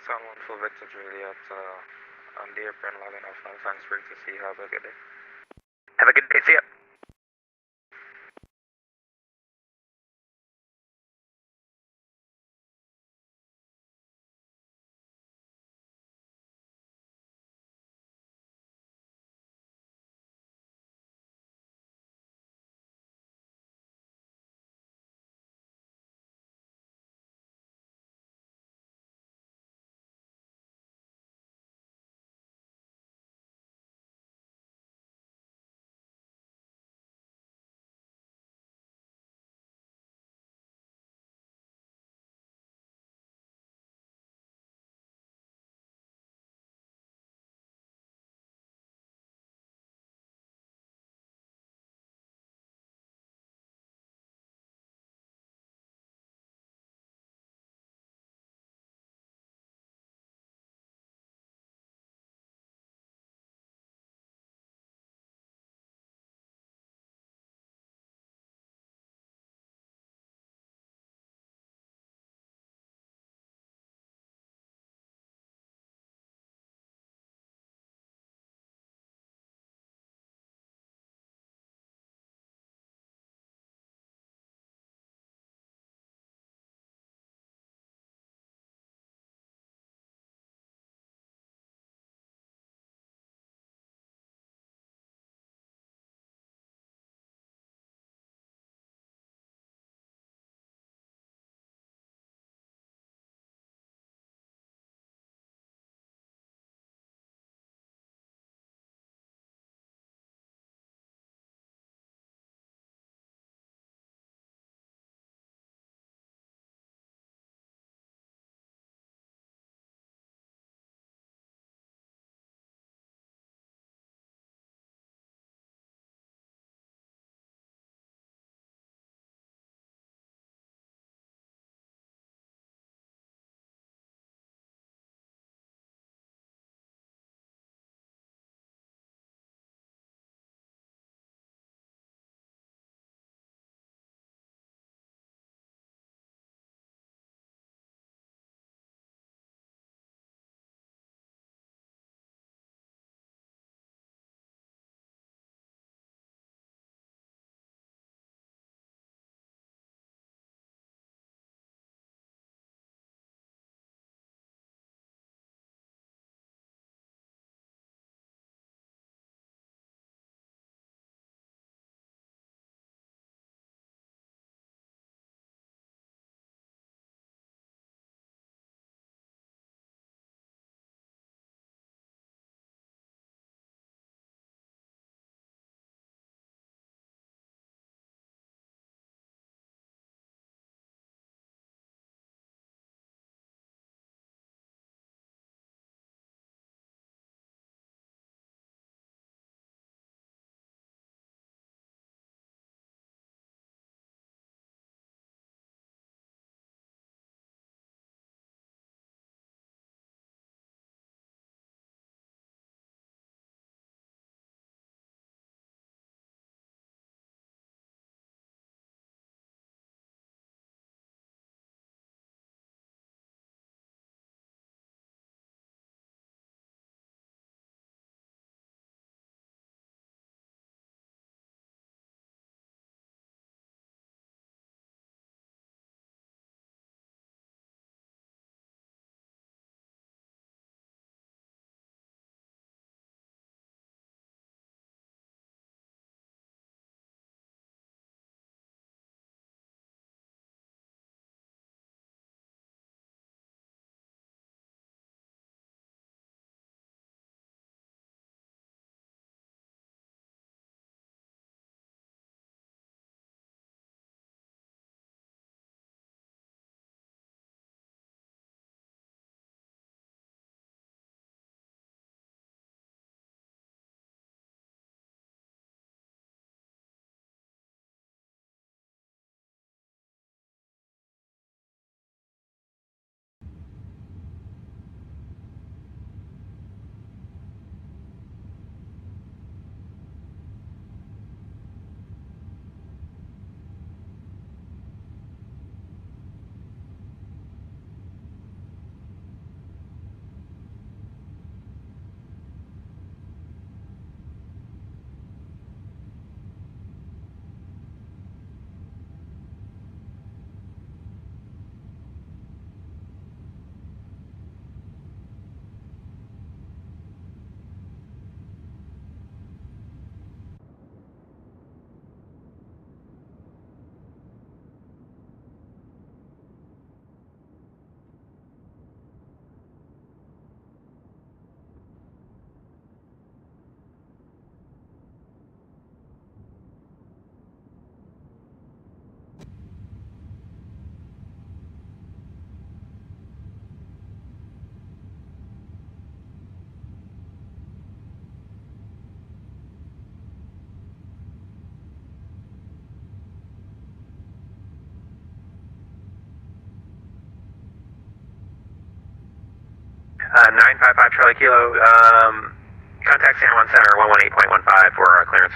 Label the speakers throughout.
Speaker 1: Sound 1 for Victor Juliet, on the airplane logging off from Fan Spring to see. Have a good day.
Speaker 2: Have a good day, see ya. 955 Charlie Kilo, contact San Juan Center 118.15 for clearance.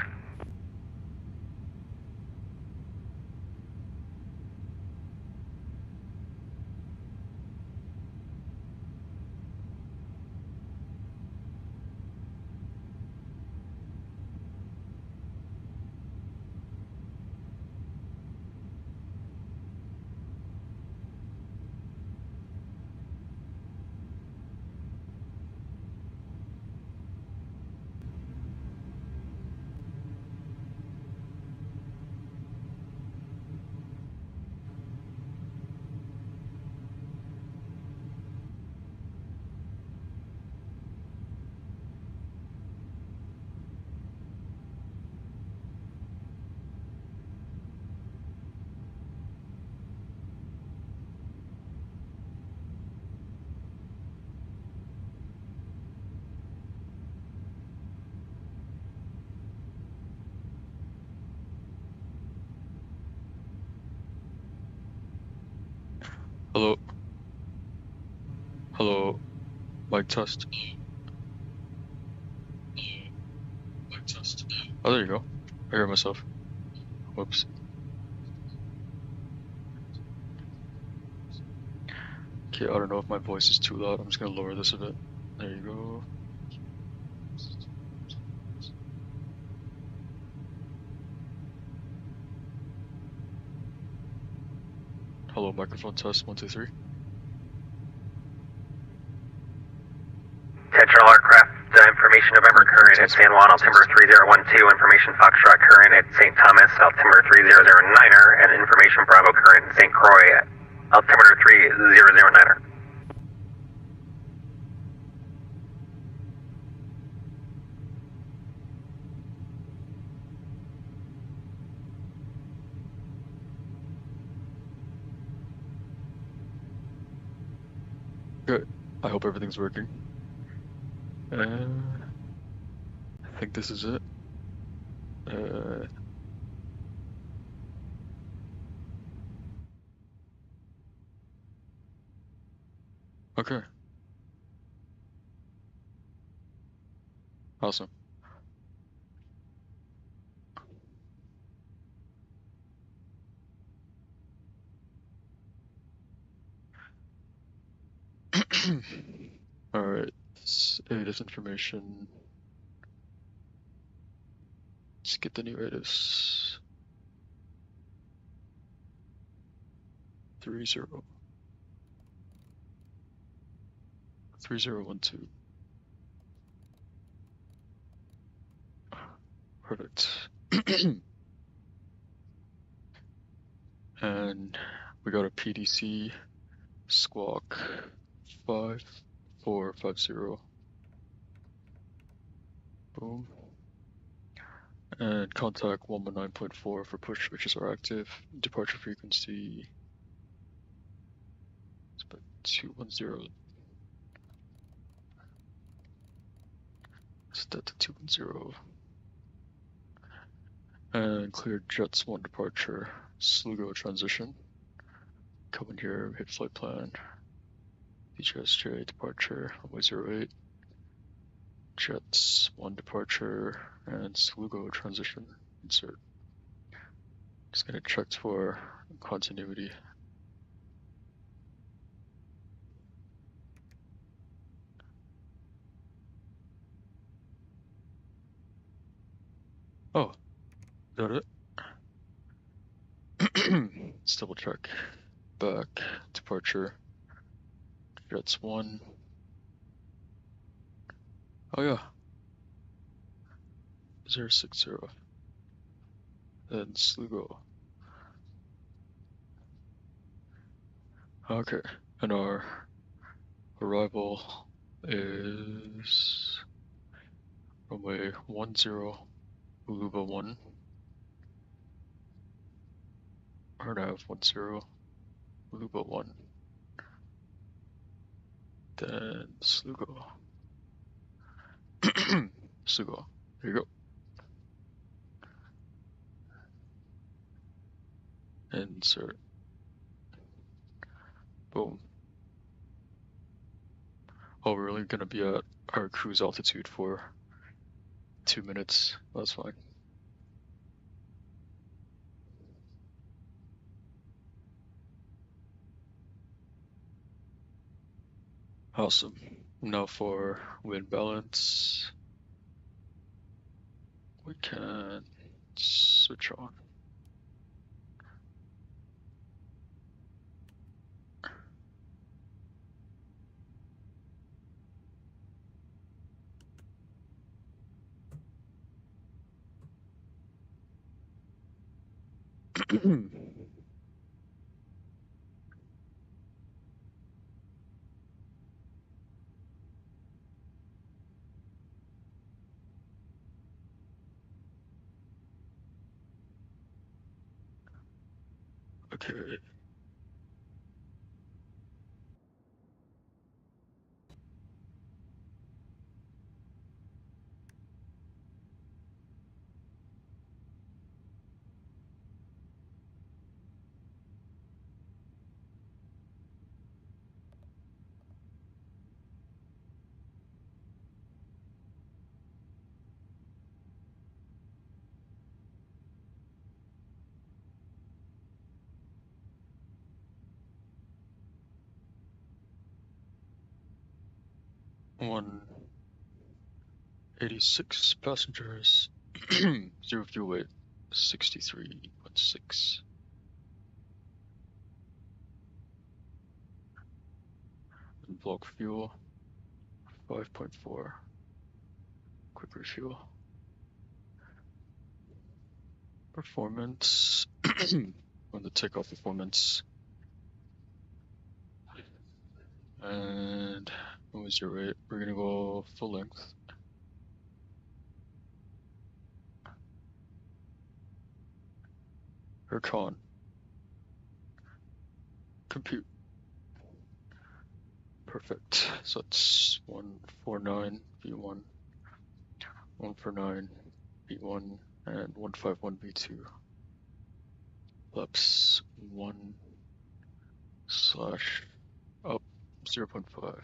Speaker 3: Hello. Hello. Mic test. Mic test. Oh, there you go. I hear myself. Whoops. Okay, I don't know if my voice is too loud. I'm just gonna lower this a bit. There you go. Hello, microphone test. 1, 2, 3.
Speaker 2: Tetra aircraft information November current at San Juan, altimeter 3012, information Foxtrot current at St. Thomas, altimeter 3009er, and information Bravo current at St. Croix, altimeter 3009er.
Speaker 3: Good. I hope everything's working. I think this is it. Okay. Awesome. Alright. ATIS information. Let's get the new ATIS. 30. 3012. Perfect. And we got a PDC squawk 5450. Boom. And contact 119.4 for push switches are active. Departure frequency is about 210. Set to 210. And cleared jets 1 departure. Slugo transition. Come in here, hit flight plan. DJSJ departure, runway 08. Jets 1 departure and Slugo transition. Insert. Just gonna check for continuity. Oh, is that it? Let's double check. Back, departure, Jets 1. Oh yeah, 060. Then Slugo. Okay, and our arrival is runway 10, Uluba 1. RNAV 10, Uluba 1. Then Slugo. Slugo. Here you go. Insert. Boom. Oh, we're only gonna be at our cruise altitude for 2 minutes. That's fine. Awesome. Now for wind balance, we can switch on. Okay. One 86 passengers, 0 fuel weight, 63.6. Block fuel, 5.4. Quick refuel. Performance, on the takeoff performance. And what was your rate? We're gonna go full length. Or con. Compute. Perfect. So it's 149 V1, 149 V1, and 151 V2. Flaps 1 slash up 0.5.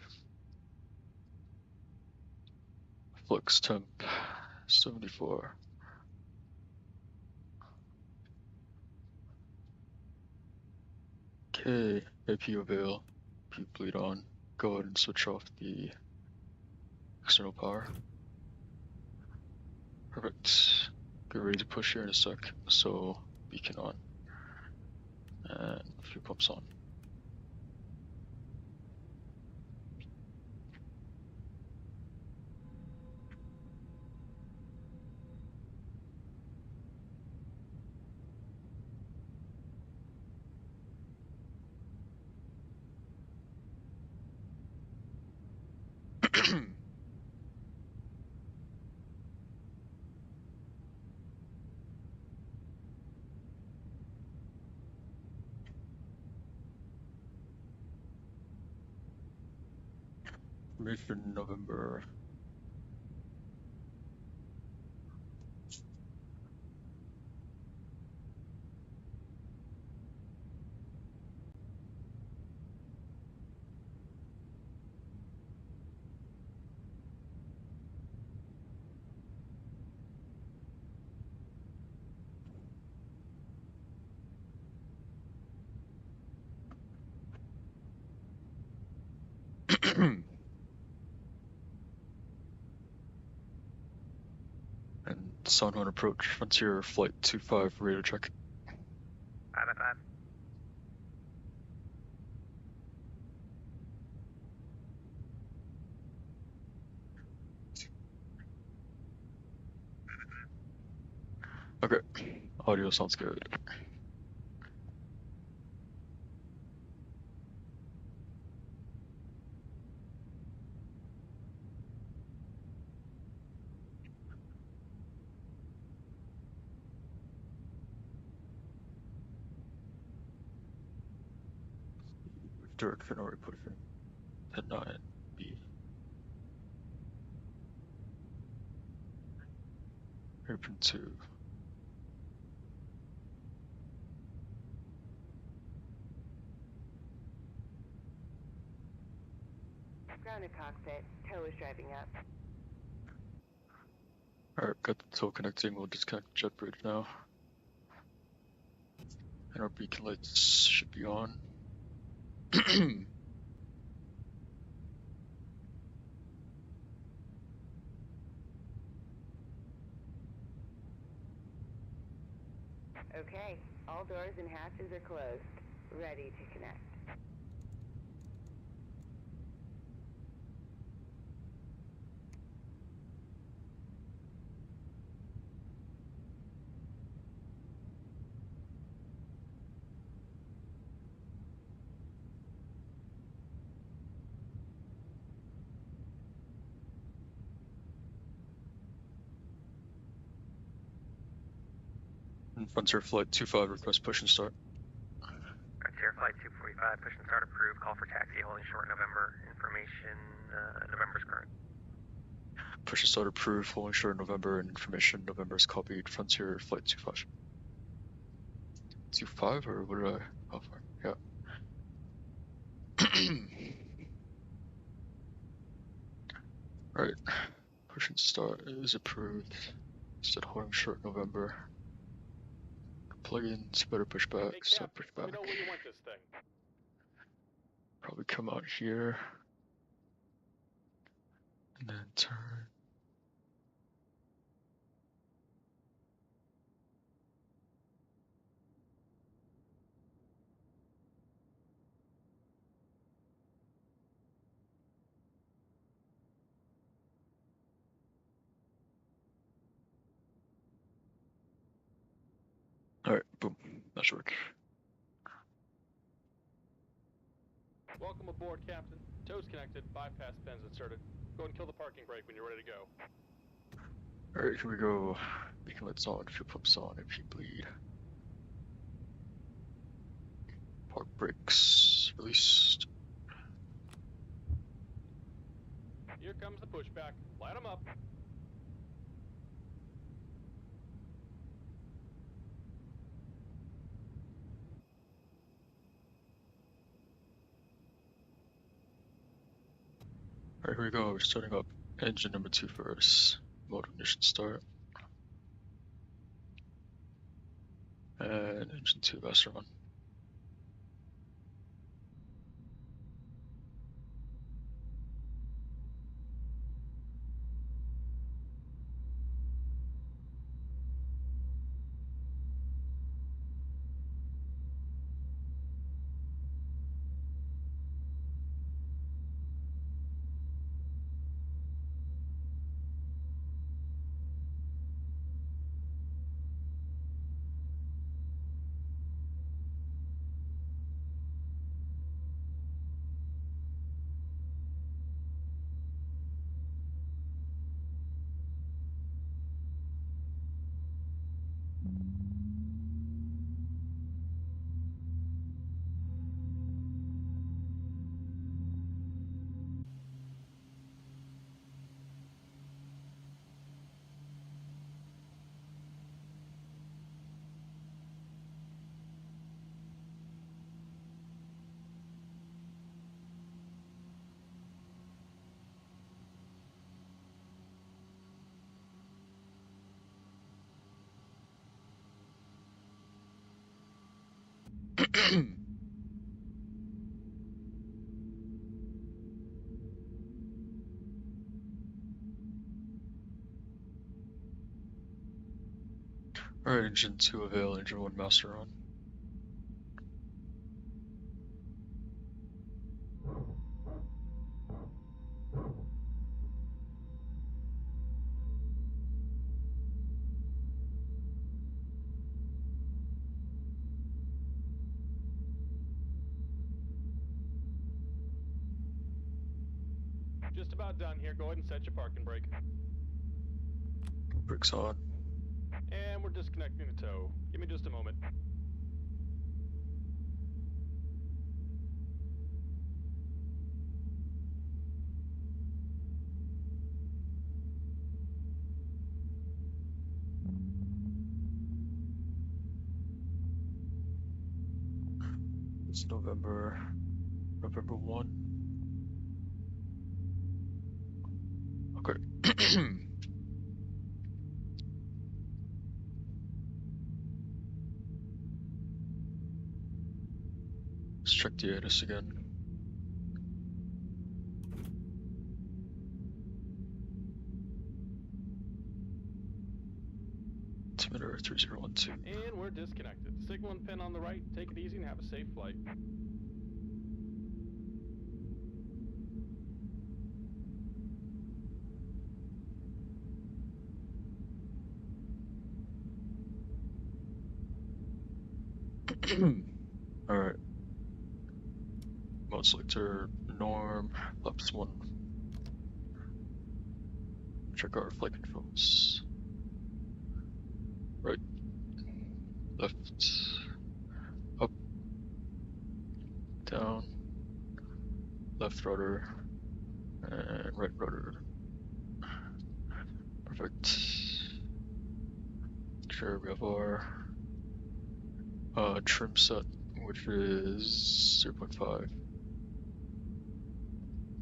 Speaker 3: Flux temp 74. Okay, AP avail. Keep bleed on. Go ahead and switch off the external power. Perfect. Get ready to push here in a sec. So beacon on. And fuel pumps on. Information November. And Soundhorn approach Frontier Flight 25 radar check.
Speaker 2: 555.
Speaker 3: Okay, audio sounds good. Direction already pushing. 10-9 B. Airpin 2.
Speaker 4: Grounded cockpit. Tow is driving up.
Speaker 3: Alright, got the tow connecting. We'll disconnect jet bridge now. And our beacon lights should be on.
Speaker 4: Okay, all doors and hatches are closed. Ready to connect.
Speaker 3: And Frontier Flight 25, request push and start.
Speaker 2: Frontier Flight 245, push and start approved. Call for taxi holding short November. Information, November's current.
Speaker 3: Push and start approved, holding short November, and information November is copied. Frontier Flight 25. 25, or what did I? Oh, far. Yeah. Alright, push and start is approved. Instead holding short November. Plugins, better push back,
Speaker 5: Hey,
Speaker 3: start
Speaker 5: Cap,
Speaker 3: push
Speaker 5: let
Speaker 3: back.
Speaker 5: me know where you want this thing.
Speaker 3: Probably come out here. And then turn. Alright, boom. That should work.
Speaker 5: Welcome aboard, Captain. Tow's connected, bypass pins inserted. Go and kill the parking brake when you're ready to go.
Speaker 3: Alright, here we go. Beacon lights on, fuel pumps on, if you bleed. Park brakes released.
Speaker 5: Here comes the pushback. Light them up.
Speaker 3: Alright, here we go. We're starting up engine number 2 first. Mode ignition start. And engine 2 master on. Alright, engine 2 avail, engine 1 master on.
Speaker 5: Just about done here. Go ahead and set your parking brake.
Speaker 3: Brakes on.
Speaker 5: And we're disconnecting the tow. Give me just a moment.
Speaker 3: It's November 1. Let's check the ANS again. Altimeter 3012.
Speaker 5: And we're disconnected. Signal and pin on the right. Take it easy and have a safe flight.
Speaker 3: Alright. Mode selector, norm, left 1. Check our flight controls. Right, left, up, down, left rudder, and right rudder. Perfect. Sure, we have our trim set, which is 0.5.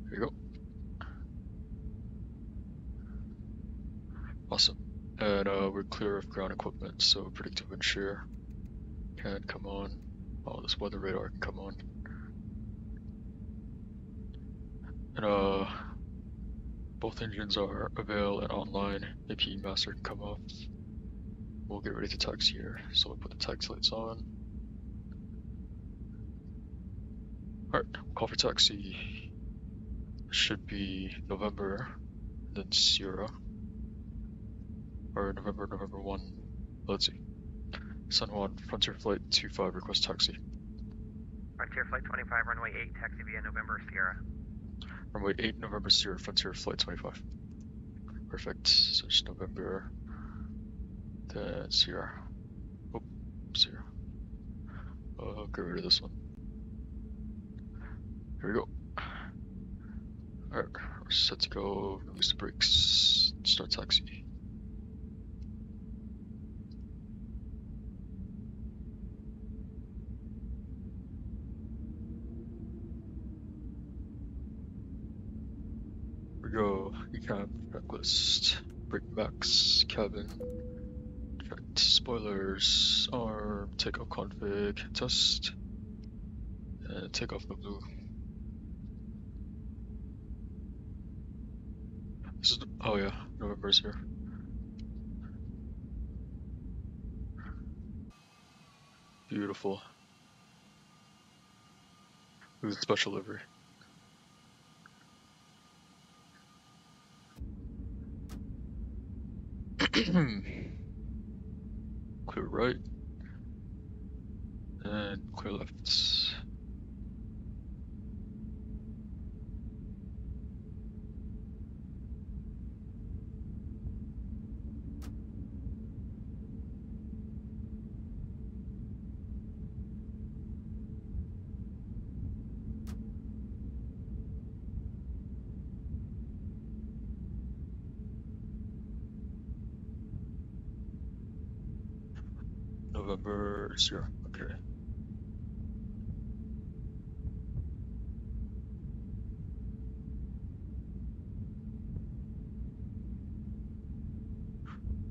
Speaker 3: There you go. Awesome. And we're clear of ground equipment, so predictive wind shear can come on. Oh, this weather radar can come on. And both engines are avail and online. AP master can come off. We'll get ready to taxi here, so we'll put the taxi lights on. Alright, call for taxi. Should be November, then Sierra. Or November 1. Let's see. San Juan, Frontier Flight 25, request taxi.
Speaker 2: Frontier Flight 25, runway 8, taxi via November Sierra.
Speaker 3: Runway 8, November Sierra, Frontier Flight 25. Perfect. So it's November, then Sierra. Oh, Sierra. Get rid of this one. Here we go. Alright, we're set to go. Release the brakes. Start taxi. Go, recap, checklist, brake max, cabin, checked, spoilers, arm, takeoff config, test, and takeoff the blue. This is, oh yeah, November's here. Beautiful. With special livery. Clear right, and clear left. November 0, okay.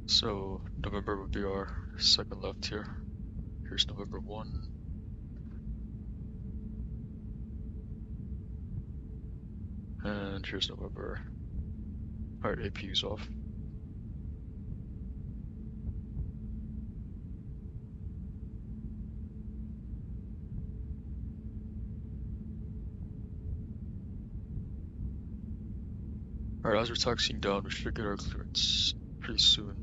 Speaker 3: So November would be our second left here. Here's November 1. And here's November. Alright, APU's off. Alright, as we're taxiing down, we should get our clearance pretty soon.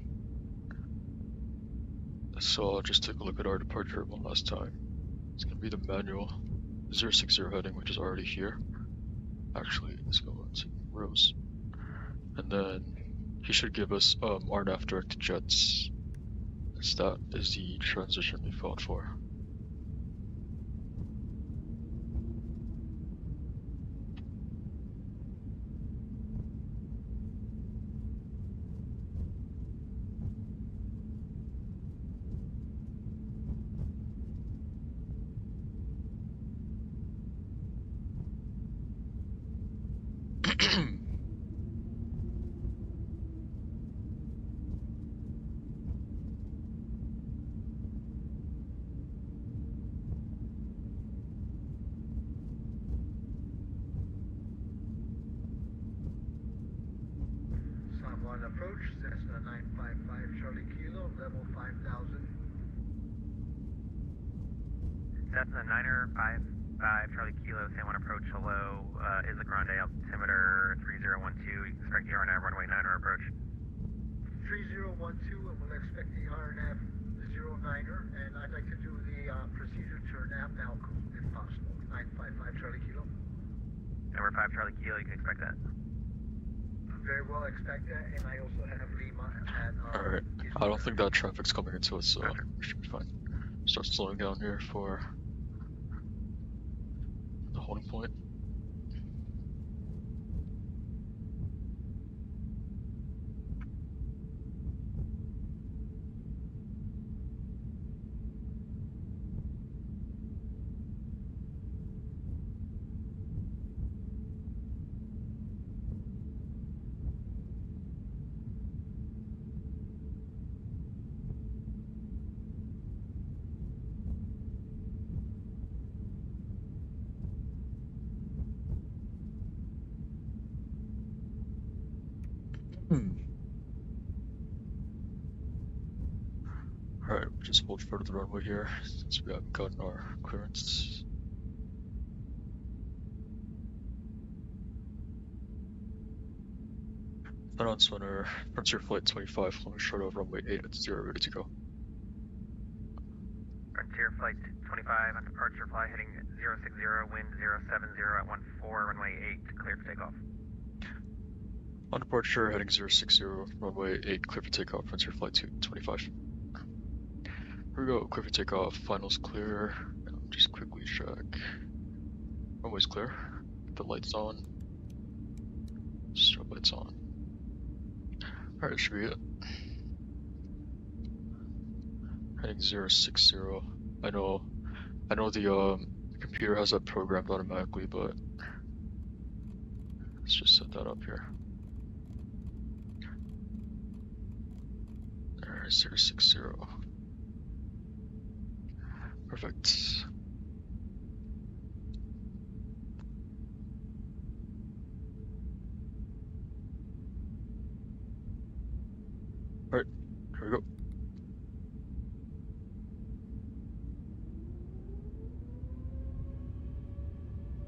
Speaker 3: So I'll just take a look at our departure one last time. It's going to be the manual 060 heading, which is already here. Actually, let's go into rows. And then he should give us RNAV direct jets. As that is the transition we fought for.
Speaker 6: 1 approach, Cessna 955 Charlie Kilo, level 5000.
Speaker 2: Cessna 955 Charlie Kilo, San Juan approach, hello, Isla Grande, altimeter 3012, expect the RNAV runway 9er approach.
Speaker 6: 3012, and we'll expect the RNAV 09er, and I'd like to do the procedure to nav now, if possible. 955 Charlie Kilo.
Speaker 2: Number 5 Charlie Kilo, you can expect that.
Speaker 6: Very well, expect that, and I also have Lima at...
Speaker 3: Alright, I don't think that traffic's coming into us, so we should be fine. Start slowing down here for the holding point. Alright, just hold further the runway here, since we haven't gotten our clearance. Then on center, Frontier Flight 25, flying short of runway 8 at 0, ready to go.
Speaker 2: Frontier Flight 25 on departure, fly heading 060, wind 070 at 14, runway 8, clear for takeoff.
Speaker 3: On departure, heading 060, runway 8, clear for takeoff, Frontier Flight 25. Here we go, clear for takeoff, finals clear, and I'll just quickly check. Runway's clear, the lights on, strobe lights on. Alright, should be it. Heading 060, I know the computer has that programmed automatically, but let's just set that up here. There, 060. Perfect. Alright, here we go.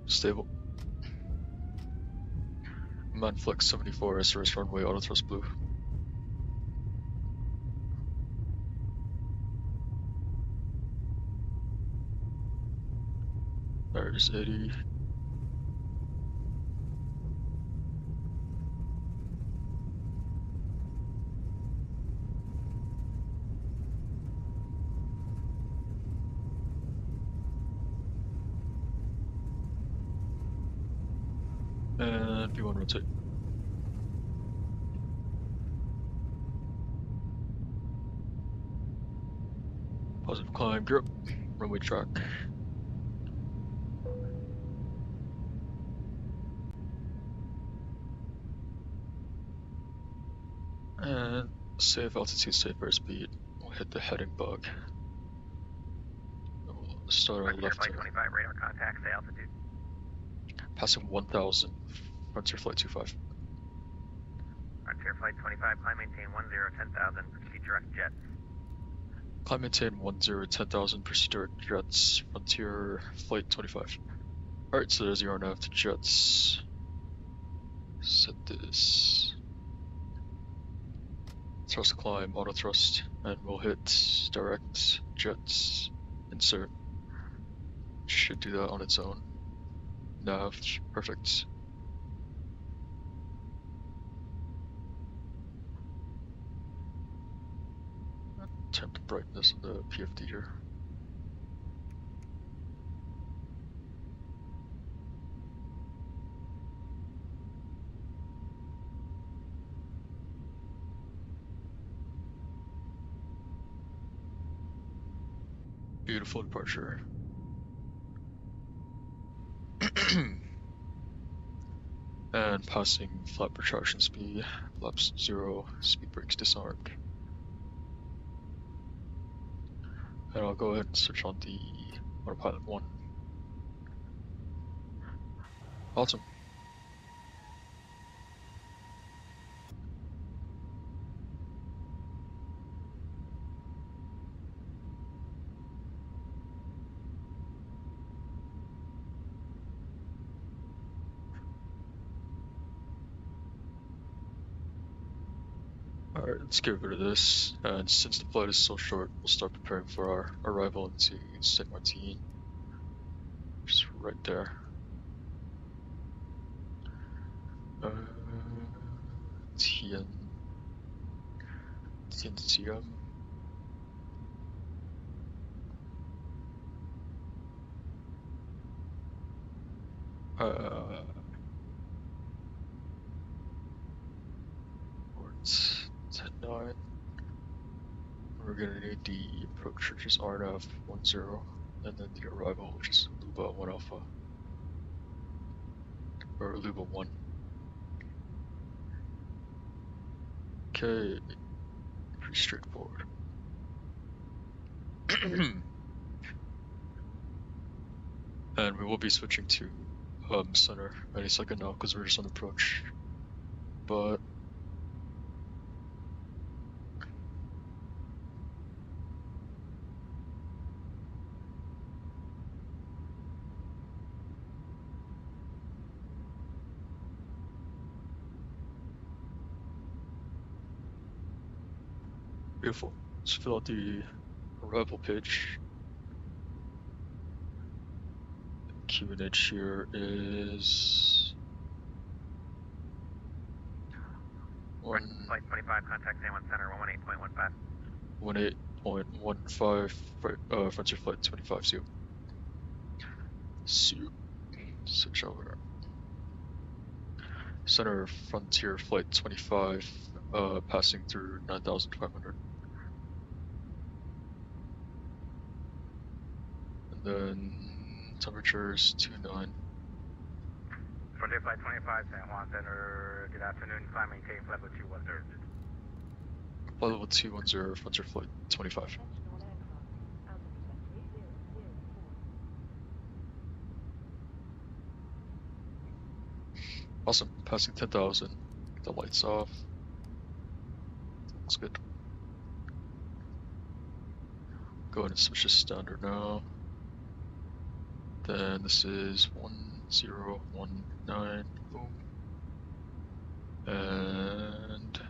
Speaker 3: Stable. Manflex 74, SRS runway, auto thrust blue. There's 80. And V1 rotate. Positive climb, gear up, runway track. And safe altitude, safe airspeed. We'll hit the heading bug. We'll start our left
Speaker 2: Flight 25, radar contact, stay altitude.
Speaker 3: Passing 1000, Frontier Flight 25.
Speaker 2: Frontier Flight 25, climb maintain 10, 10,000, proceed direct jets.
Speaker 3: Climb maintain 10, 10,000, proceed direct jets, Frontier Flight 25. Alright, so there's your RNAV to jets. Set this. Thrust climb, auto thrust, and we'll hit direct jets, insert. Should do that on its own. Nav, perfect. Turn the brightness of the PFD here. Beautiful departure. And passing flap retraction speed, flaps 0, speed brakes disarmed. And I'll go ahead and switch on the autopilot 1. Awesome. Alright, let's get rid of this. And since the flight is so short, we'll start preparing for our arrival into St. Martin. Just right there. TM. Ports 10-9. We're gonna need the approach, which is RNF 10, and then the arrival, which is Luba 1 Alpha. Or Luba 1. Okay, pretty straightforward. And we will be switching to center any second now because we're just on approach. But beautiful. Let's fill out the arrival page. QNH here is
Speaker 2: Flight 25, contact San Juan Center, 118.15.
Speaker 3: 18.15, Frontier Flight 25, see you. Switch over. Center Frontier Flight 25, passing through 9,500. And then temperatures 29.
Speaker 2: Frontier Flight 25, San Juan Center, good afternoon, climb maintain flight level 210.
Speaker 3: Flight level 210, Frontier Flight 25. Awesome, passing 10,000. Get the lights off. Looks good. Go ahead and switch to standard now. Then this is 1019. Boom. And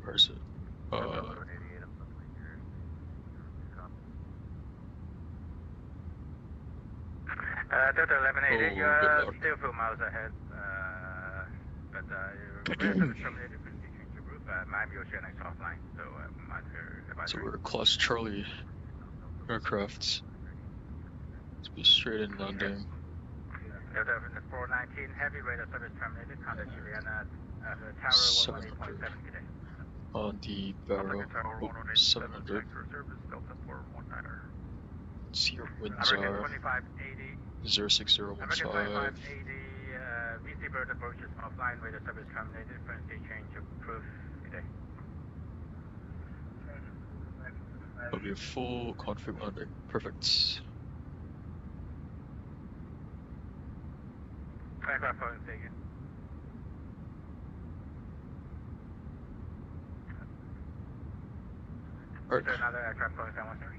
Speaker 3: where is it?
Speaker 2: Delta 1180, you are still a few miles ahead, but your service terminated for change of route. Miami Ocean X offline, so monitor advisory.
Speaker 3: So we're a Class Charlie aircraft. Let's be straight in landing.
Speaker 2: Delta 419, heavy radar service terminated, contact Juliana Tower 118.7 today.
Speaker 3: On the barrel, 700. See your winds are 06015.
Speaker 2: VC bird approaches offline, radar service terminated, frequency change approved today.
Speaker 3: That'll be a full config landing. Perfect.
Speaker 2: Aircraft phone taken.
Speaker 3: Alright.
Speaker 2: Another aircraft phone San Juan, sir.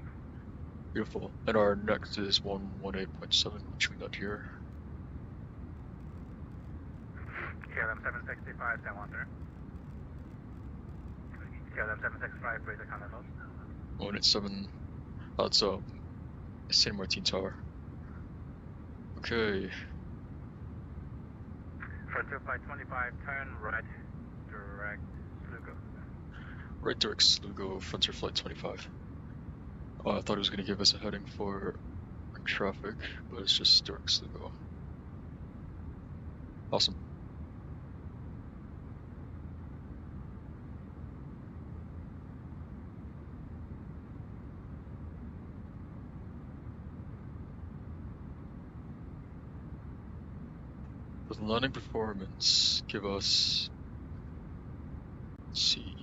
Speaker 3: Beautiful. And our next is 118.7, which we got here.
Speaker 2: KLM 765, San Juan, sir. KLM 765, Fraser Continental.
Speaker 3: 187. That's St. Martin Tower. Okay.
Speaker 2: Frontier Flight 25, turn right, direct Slugo.
Speaker 3: Right direct Slugo, Frontier Flight 25. I thought it was going to give us a heading for traffic, but it's just direct Slugo. Awesome. Does landing performance give us, let's see,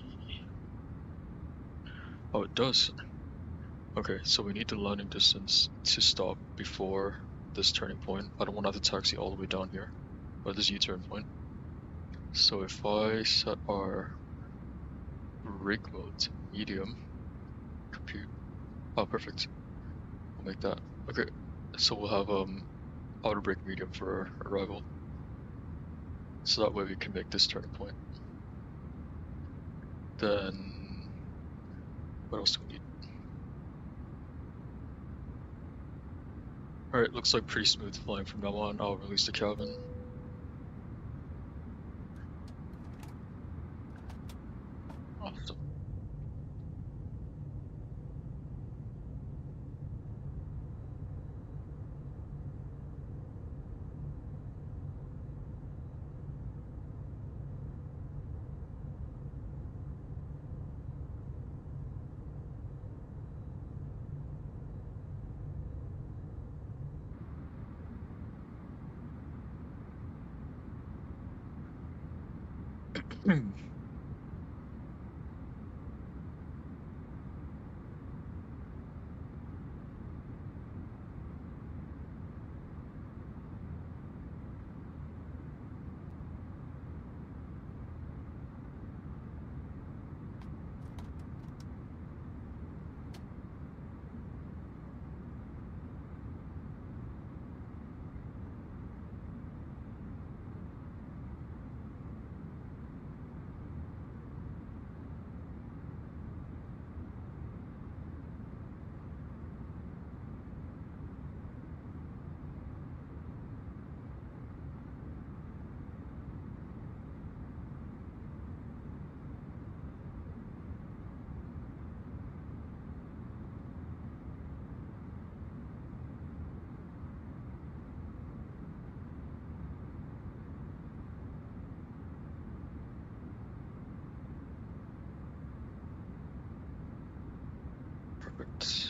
Speaker 3: oh it does. Okay, so we need the landing distance to stop before this turning point. I don't want to have to taxi all the way down here, or this U-turn point. So if I set our rig mode to medium, compute, oh perfect, I'll make that. Okay, so we'll have outer brake medium for arrival. So that way we can make this turning point. Then, what else do we need? Alright, looks like pretty smooth flying from now on. I'll release the cabin. Awesome. Perfect.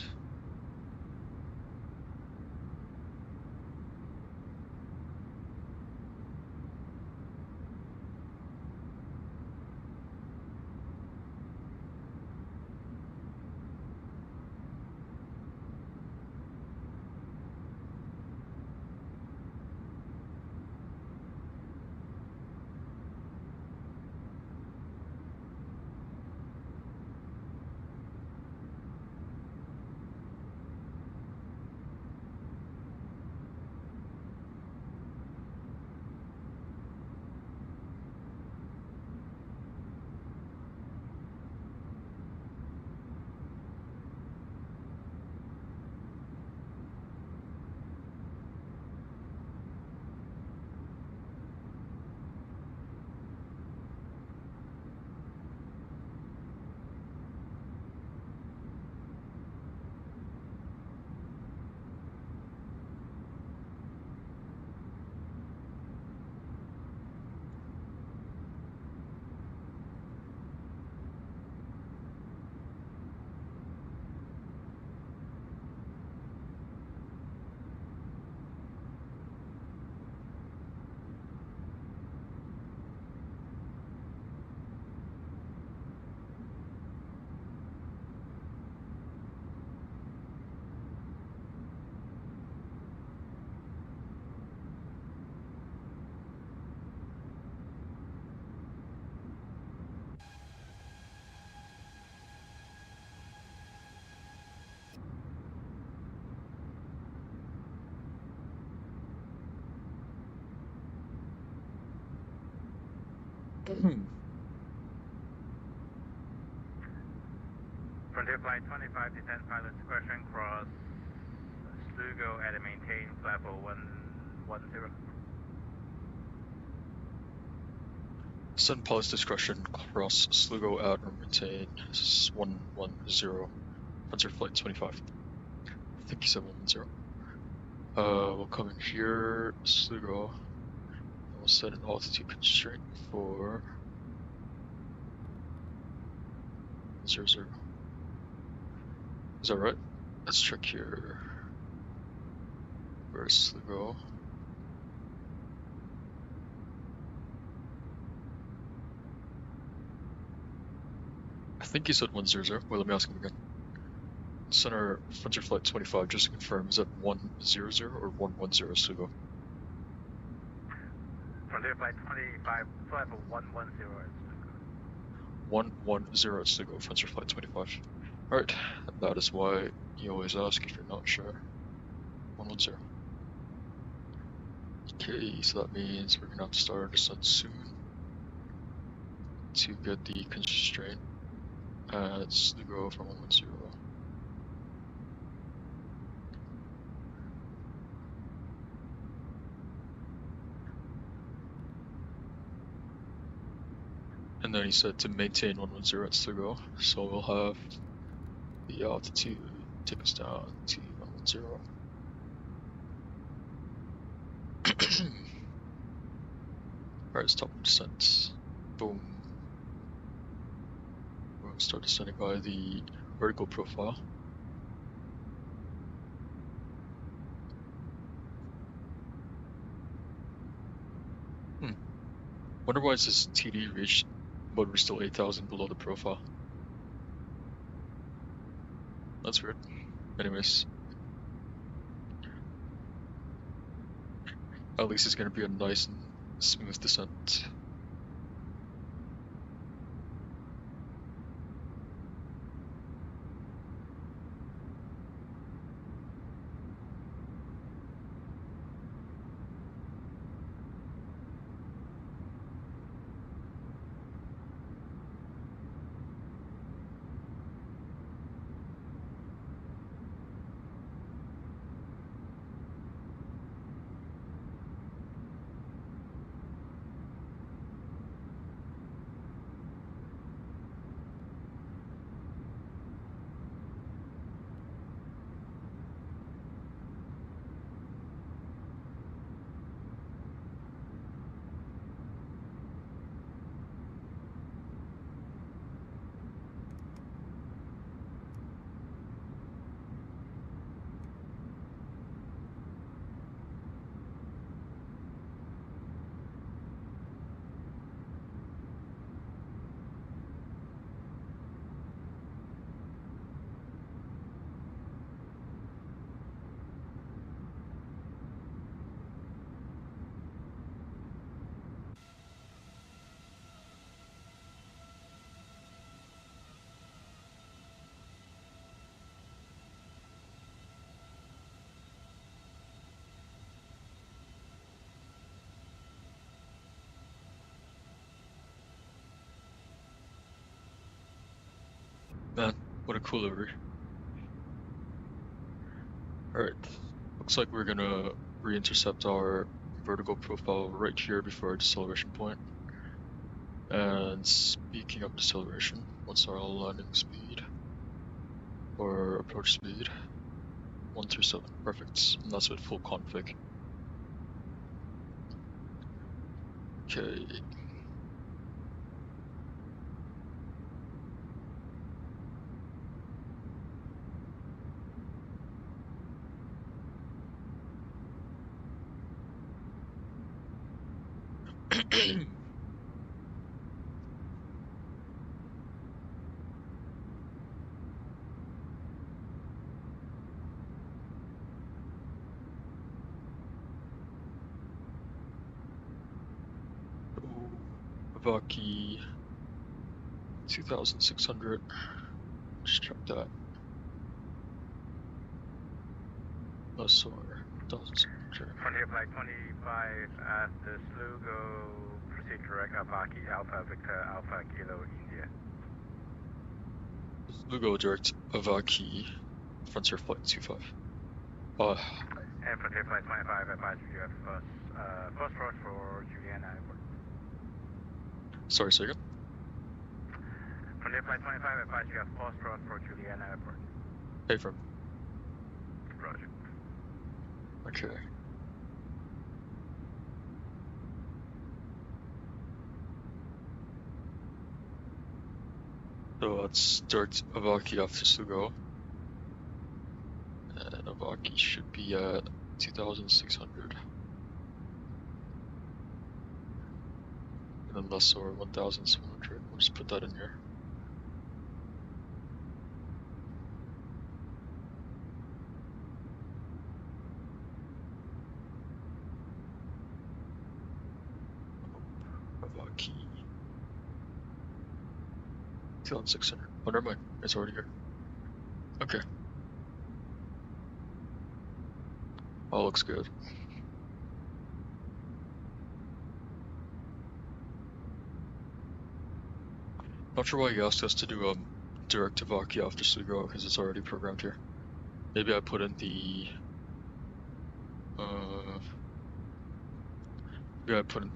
Speaker 2: Frontier Flight 25 to 10 pilot discretion cross Slugo at a maintained level 110.
Speaker 3: Send pilots discretion cross Slugo at or maintain 110. Frontier Flight 25. I think you said 110. We'll come in here, Slugo, and we'll set an altitude constraint for 00. Is that right? Let's check here. Where's Slugo? I think he said 100. Well, let me ask him again. Center Frontier Flight 25, just to confirm, is that 100 or 110 Slugo?
Speaker 2: Frontier Flight 25, level 110.
Speaker 3: 110 Slugo, Frontier Flight 25. Alright, that is why you always ask if you're not sure. 110. Okay, so that means we're gonna have to start our descent soon to get the constraint at Slugo from 110. And then he said to maintain 110 at Slugo, so we'll have the altitude take us down to 110. Alright, stop descent. Boom. We're gonna start descending by the vertical profile. Wonder why it says TD reached, but we're still 8,000 below the profile. That's weird. Anyways. At least it's gonna be a nice and smooth descent. Man, what a cool livery. Alright, looks like we're gonna re-intercept our vertical profile right here before our deceleration point. And speaking of deceleration, what's our landing speed? Or approach speed? 137, perfect. And that's with full config. Okay. Vaki 2,600. Just check that. Lesor 1,600.
Speaker 2: Frontier Flight 25 at the Slugo, proceed direct Avaki Alpha Victor Alpha Kilo India.
Speaker 3: Lugo direct Avaki Frontier Flight 25.
Speaker 2: And Frontier Flight 25 advisory you have first approach for Juliana Airport.
Speaker 3: Sorry, say again?
Speaker 2: Frontier Flight 25 advisory you have first approach for Juliana Airport.
Speaker 3: Hey, from.
Speaker 2: Roger.
Speaker 3: Okay. So that's direct Avaki after Slugo. And Avaki should be at 2,600. And then Lesor 1,700. We'll just put that in here. Avaki 2,600. Oh, never mind. It's already here. Okay. All looks good. Not sure why he asked us to do direct evacuate after Slugo because it's already programmed here. Maybe I put in the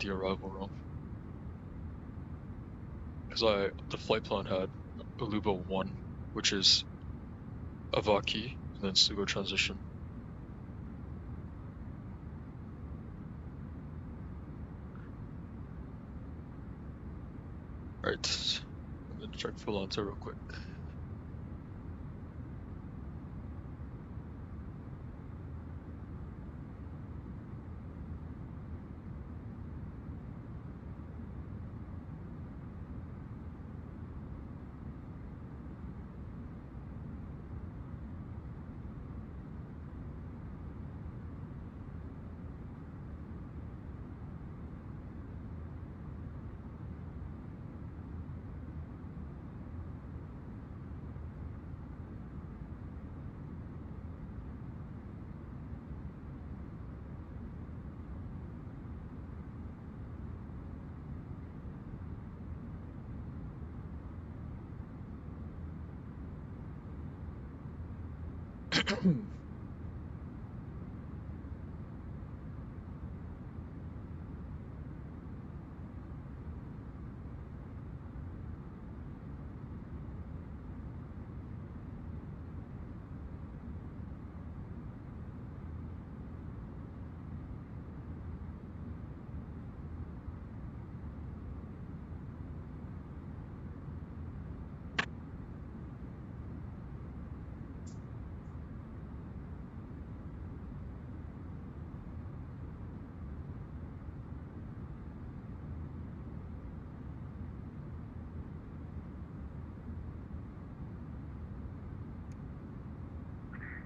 Speaker 3: arrival wrong. Because the flight plan had Aluba 1, which is evacuate, and then Slugo transition. Right, I'm gonna check Volanta real quick.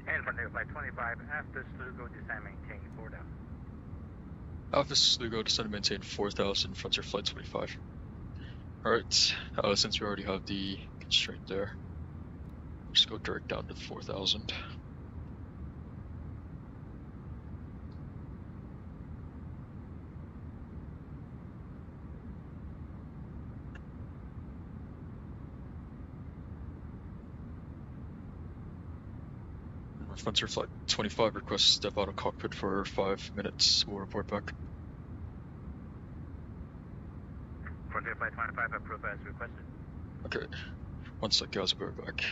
Speaker 2: And Frontier Flight 25, after Slugo, descend maintain 4,000.
Speaker 3: Alpha Slugo, descend and maintain 4,000, Frontier Flight 25. Alright, since we already have the constraint there, we'll just go direct down to 4,000. Frontier Flight 25 requests step out of cockpit for 5 minutes. We'll report back.
Speaker 2: Frontier Flight 25, approve as requested.
Speaker 3: Okay, 1 sec guys, we'll be right back.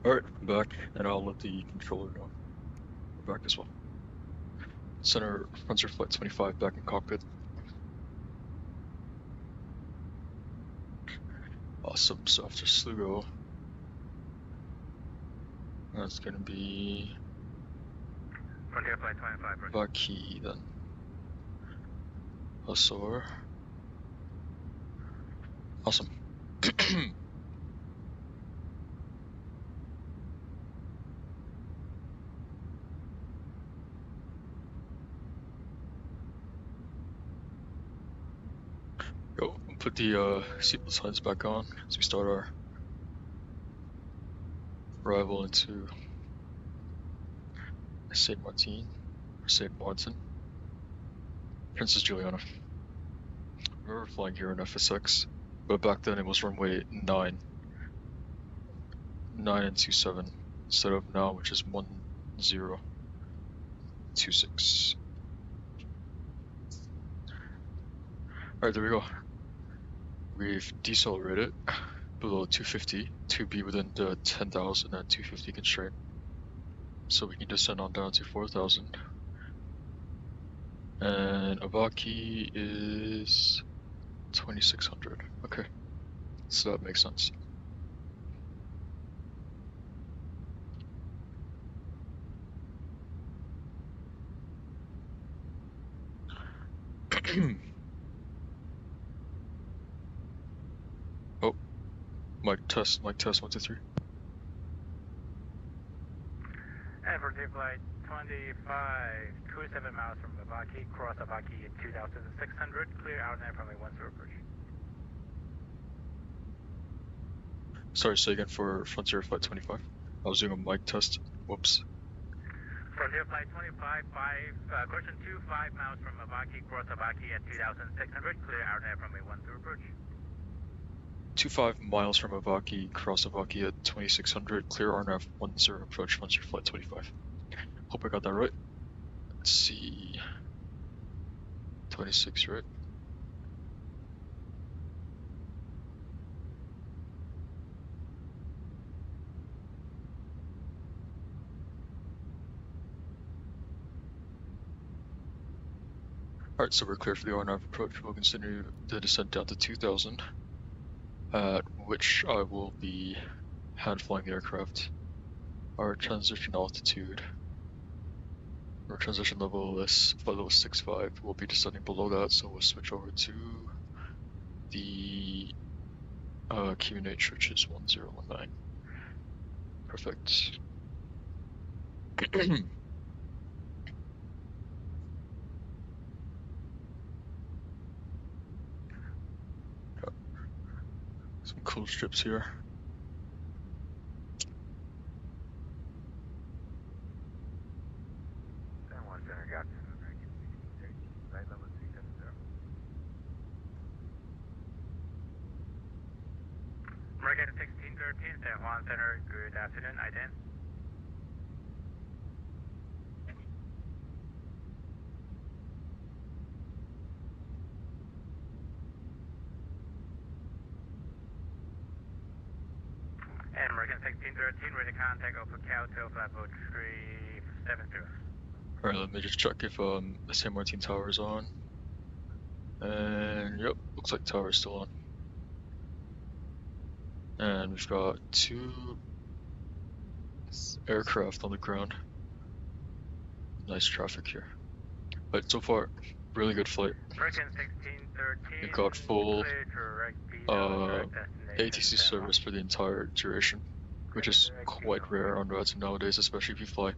Speaker 3: Alright, I'm back, and I'll let the controller know. We're back as well. Center Frontier Flight 25 back in cockpit. Awesome, so after Slugo, that's gonna be
Speaker 2: Frontier Flight 25,
Speaker 3: Vaki then. Hussar. Awesome. Go, put the seatbelt signs back on as we start our arrival into Saint Martin, or Saint Martin. Princess Juliana. I remember flying here in FSX, but back then it was runway 9 and 27 instead of now, which is 1026. Alright, there we go. We've decelerated below 250 to be within the 10,000 and 250 constraint. So we can descend on down to 4,000. And Avaki is 2,600. Okay, so that makes sense. Oh, mic test, 1, 2, 3.
Speaker 7: And for flight 25, 27 miles from Avaki, cross Avaki at 2,600, clear out and runway 10 approach.
Speaker 3: Sorry, say again for Frontier Flight 25. I was doing a mic test. Whoops.
Speaker 7: Frontier Flight 25, question 5 miles from Avaki, cross Avaki at 2,600, clear out and runway 10 approach.
Speaker 3: 25 miles from Avaki, cross Avaki at 2,600, clear RNAV 10 approach Frontier Flight 25. Hope I got that right. Let's see. 26, right? Alright, so we're clear for the RNAV approach. We'll continue the descent down to 2,000, at which I will be hand flying the aircraft. Our transition altitude, our transition level is below 6.5. We'll be descending below that, so we'll switch over to the QNH, which is 1019. Perfect. Some cool strips here.
Speaker 7: San Juan Center, got American 1613, flight level 370. American 1613, San Juan Center, good afternoon, IDEN. And American 1613, ready to contact Alpha Cal, level 370.
Speaker 3: Alright, let me just check if the San Martin tower is on. And yep, looks like tower is still on. And we've got 2 aircraft on the ground. Nice traffic here. But so far, really good flight.
Speaker 7: American 1613,
Speaker 3: We've got full
Speaker 7: direct
Speaker 3: ATC service for the entire duration, which is quite rare on VATSIM nowadays, especially if you fly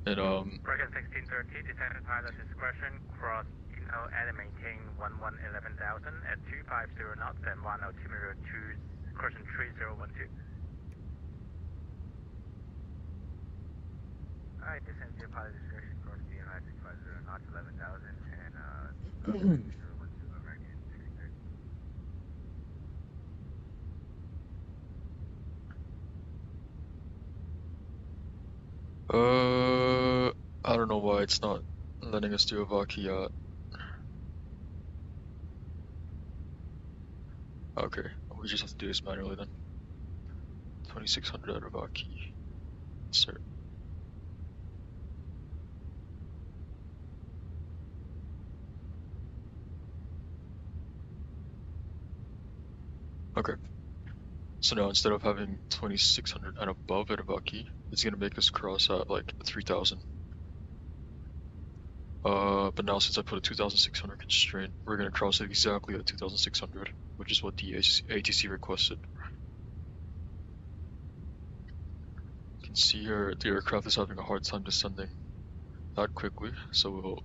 Speaker 3: in
Speaker 7: American 1613, descendant pilot discretion, cross Inho and maintain 11,000 at 250 knots and 10 altimeter 2, caution 3012. Alright, descend to pilot discretion, cross Inho at 250 knots, 11,000 and 3012, American 1613.
Speaker 3: I don't know why it's not letting us do Avaki yet. Okay, we just have to do this manually then. 2,600 at Avaki. Insert. Okay. So now instead of having 2,600 and above at Avaki, it's gonna make us cross at like 3,000. But now since I put a 2,600 constraint, we're gonna cross it exactly at 2,600. which is what the ATC requested. You can see here the aircraft is having a hard time descending that quickly, so we'll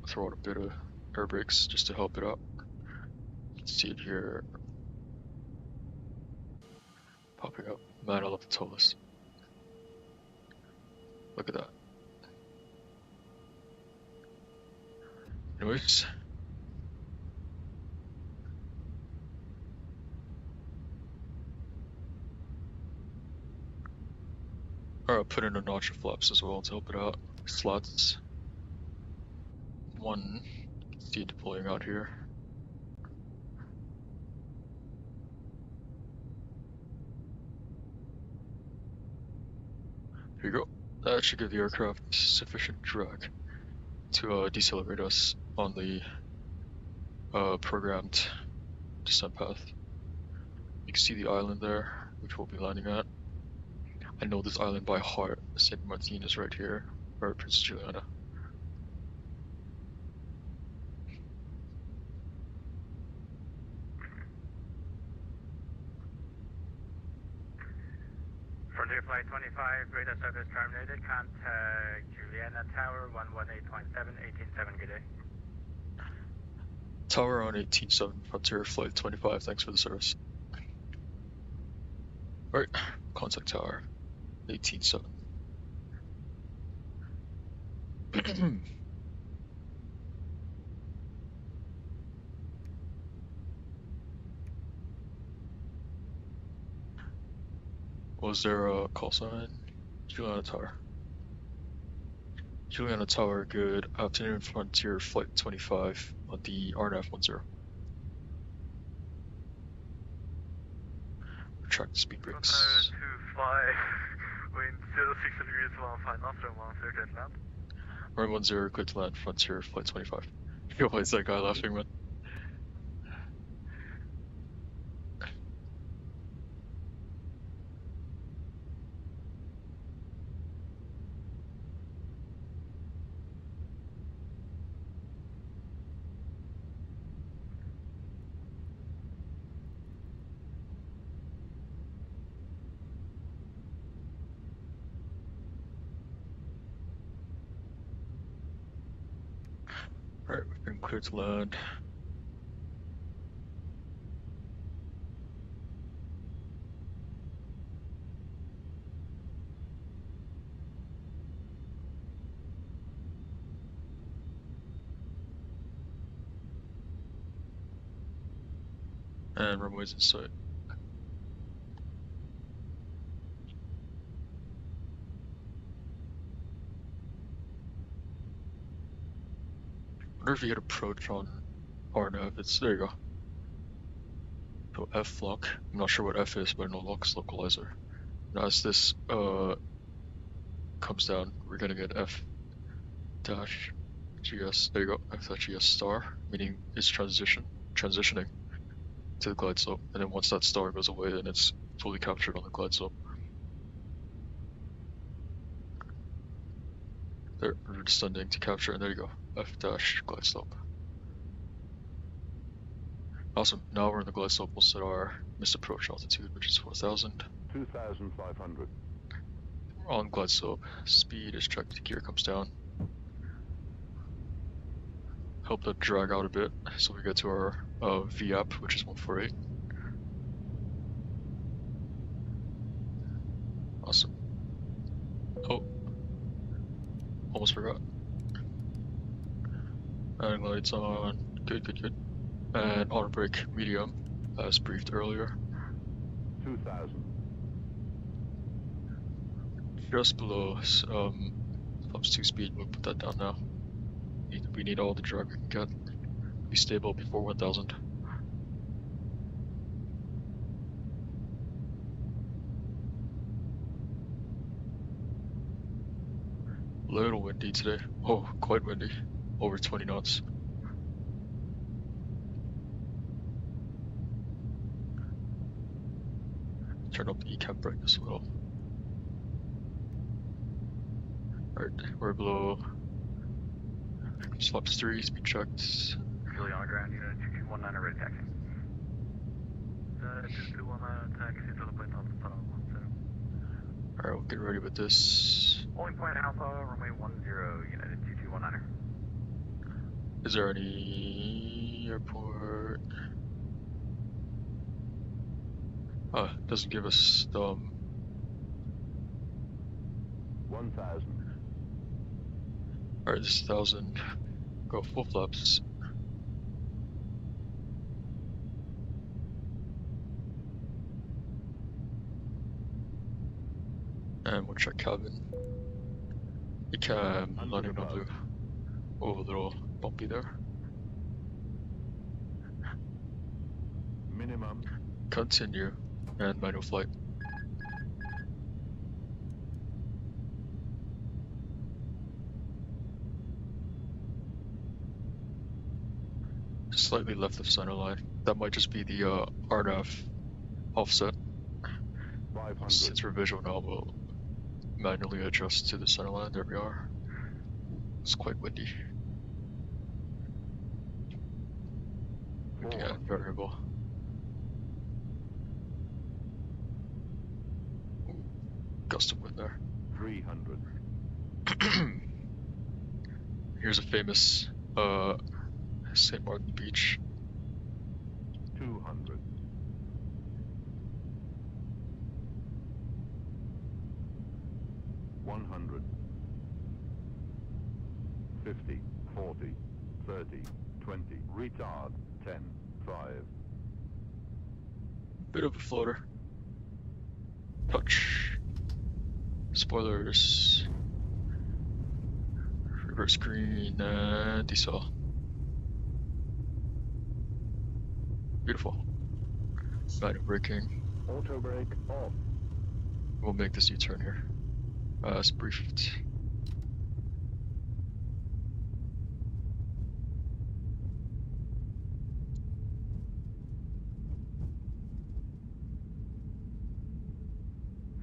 Speaker 3: throw out a bit of air brakes just to help it out. You can see it here popping up. Man, I love the TOLUS. Look at that. Anyways. Alright, put in a notch of flaps as well to help it out. Slats. One. You can see it deploying out here. Here you go. That should give the aircraft sufficient drag to decelerate us on the programmed descent path. You can see the island there, which we'll be landing at. I know this island by heart. St. Martin is right here, or Princess Juliana.
Speaker 7: Frontier Flight 25, radar service terminated. Contact Juliana Tower 118.7, 18.7, good day.
Speaker 3: Tower on 18.7, Frontier Flight 25, thanks for the service. Alright, contact tower, 18.7. Was there a call sign? Juliana Tower. Juliana Tower, good afternoon, Frontier Flight 25 on the RNAV 10. Retract the speed brakes.
Speaker 7: 25, wind 06 degrees 15 knots from 130 at land.
Speaker 3: Runway 10, clear to land, Frontier Flight 25. Yo, why is that guy laughing, man? Alright, we've been cleared to land. And runway's in sight. I wonder if you hit approach on RNAV, it's, there you go. So F lock, I'm not sure what F is, but I know lock's localizer. Now as this comes down, we're gonna get F dash GS, there you go, F dash GS star, meaning it's transitioning to the glide slope, and then once that star goes away, then it's fully captured on the glide slope. There, we're descending to capture, and there you go, F dash glide slope. Awesome, now we're in the glide slope, we'll set our missed approach altitude, which is 4,000.
Speaker 8: 2,500.
Speaker 3: On glide slope, speed is checked, gear comes down. Help that drag out a bit, so we get to our VAP, which is 148. Awesome. Oh, almost forgot. And lights on, good. And auto brake medium, as briefed earlier.
Speaker 8: 2,000.
Speaker 3: Just below, flaps 2 speed, we'll put that down now. We need all the drag we can get. Be stable before 1,000. Little windy today. Oh, quite windy. Over 20 knots. Turn up the ECAM brightness a little. Alright, we're below. Flaps 3, speed checked.
Speaker 7: Juliana ground unit 2219 ready taxi. taxi to the point Alpha 10.
Speaker 3: Alright, we'll get ready with this.
Speaker 7: Only point Alpha, runway 10, United 2219er.
Speaker 3: Is there any airport? Doesn't give us the
Speaker 8: 1,000.
Speaker 3: Alright, this is 1,000. Go full flaps. And we'll check cabin. Cam landing on blue. Oh, a little bumpy there.
Speaker 8: Minimum.
Speaker 3: Continue. And manual flight. Slightly left of center line. That might just be the RNAV offset.
Speaker 8: 500.
Speaker 3: Since we're visual now, we'll manually adjust to the center line. There we are. It's quite windy. Windy and variable. Ooh, gust of wind there.
Speaker 8: 300.
Speaker 3: Here's a famous St. Martin Beach.
Speaker 8: 200. 100. 50. 40. 30. 20. Retard. 10. 5.
Speaker 3: Bit of a floater. Touch. Spoilers. Reverse green and decel. Beautiful. Manual braking.
Speaker 8: Auto brake off.
Speaker 3: We'll make this U-turn here. As briefed.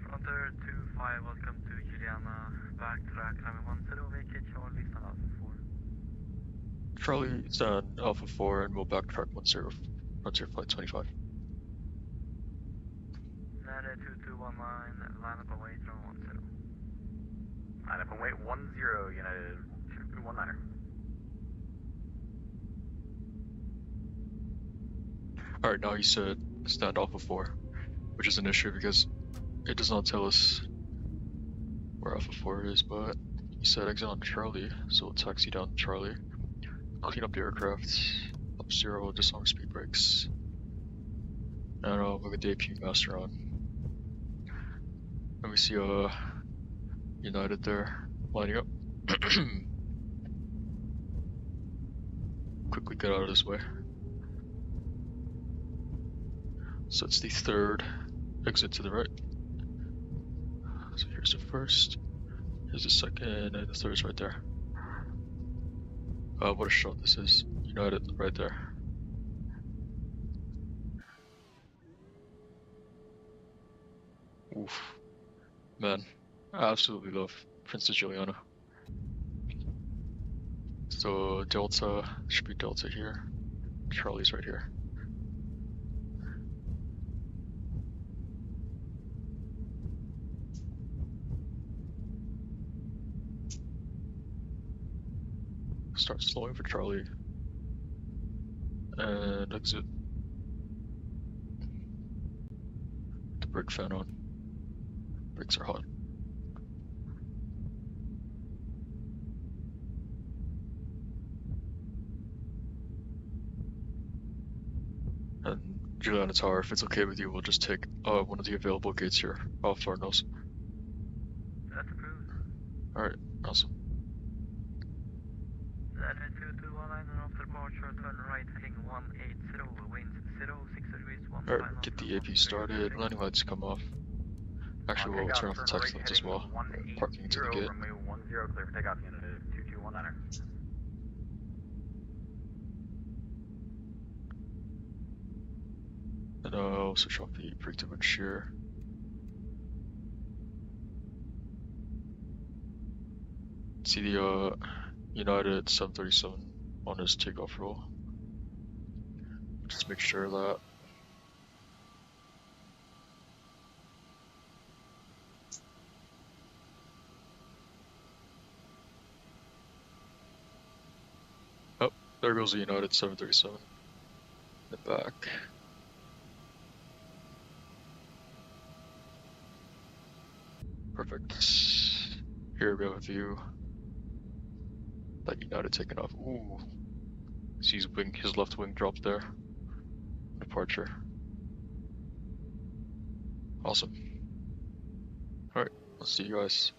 Speaker 7: Frontier 25, welcome to Juliana. Backtrack, runway 10, vacate Charlie, stand Alpha 4.
Speaker 3: Charlie, stand Alpha 4, and we'll backtrack 10, Frontier Flight 25.
Speaker 7: United 2219, line up and wait, runway 10. Line up and wait, 10, United 2219er.
Speaker 3: Alright, now you said stand Alpha 4, which is an issue because it does not tell us where Alpha 4 is, but you said exit on Charlie, so we'll taxi down to Charlie, clean up the aircraft, up 0, disarm speed brakes, and we'll get the AP master on. And we see United there, lining up. Quickly get out of this way. So it's the third exit to the right. So here's the first, here's the second, and the third's right there. What a shot this is. United right there. Oof. Man, I absolutely love Princess Juliana. So Delta, should be Delta here. Charlie's right here. Start slowing for Charlie. And exit. The brake fan on. Brakes are hot. And Juliana Tower, if it's okay with you, we'll just take one of the available gates here off our nose.
Speaker 7: That's approved.
Speaker 3: Alright, awesome.
Speaker 7: United 2219, and after departure, turn right, heading 180, winds 06 degrees, 1
Speaker 3: Alright, get the AP started, landing lights come off. Actually, we'll turn off the taxi lights as well. Parking to the gate.
Speaker 7: Runway 10, clear for takeoff, United 2219er.
Speaker 3: And I'll switch off the brake to shear. See the United 737 on his takeoff roll. Just make sure that There goes the United 737 in the back. Perfect. Here we have a view. That United taking off. Ooh. See his left wing dropped there. Departure. Awesome. Alright, I'll see you guys.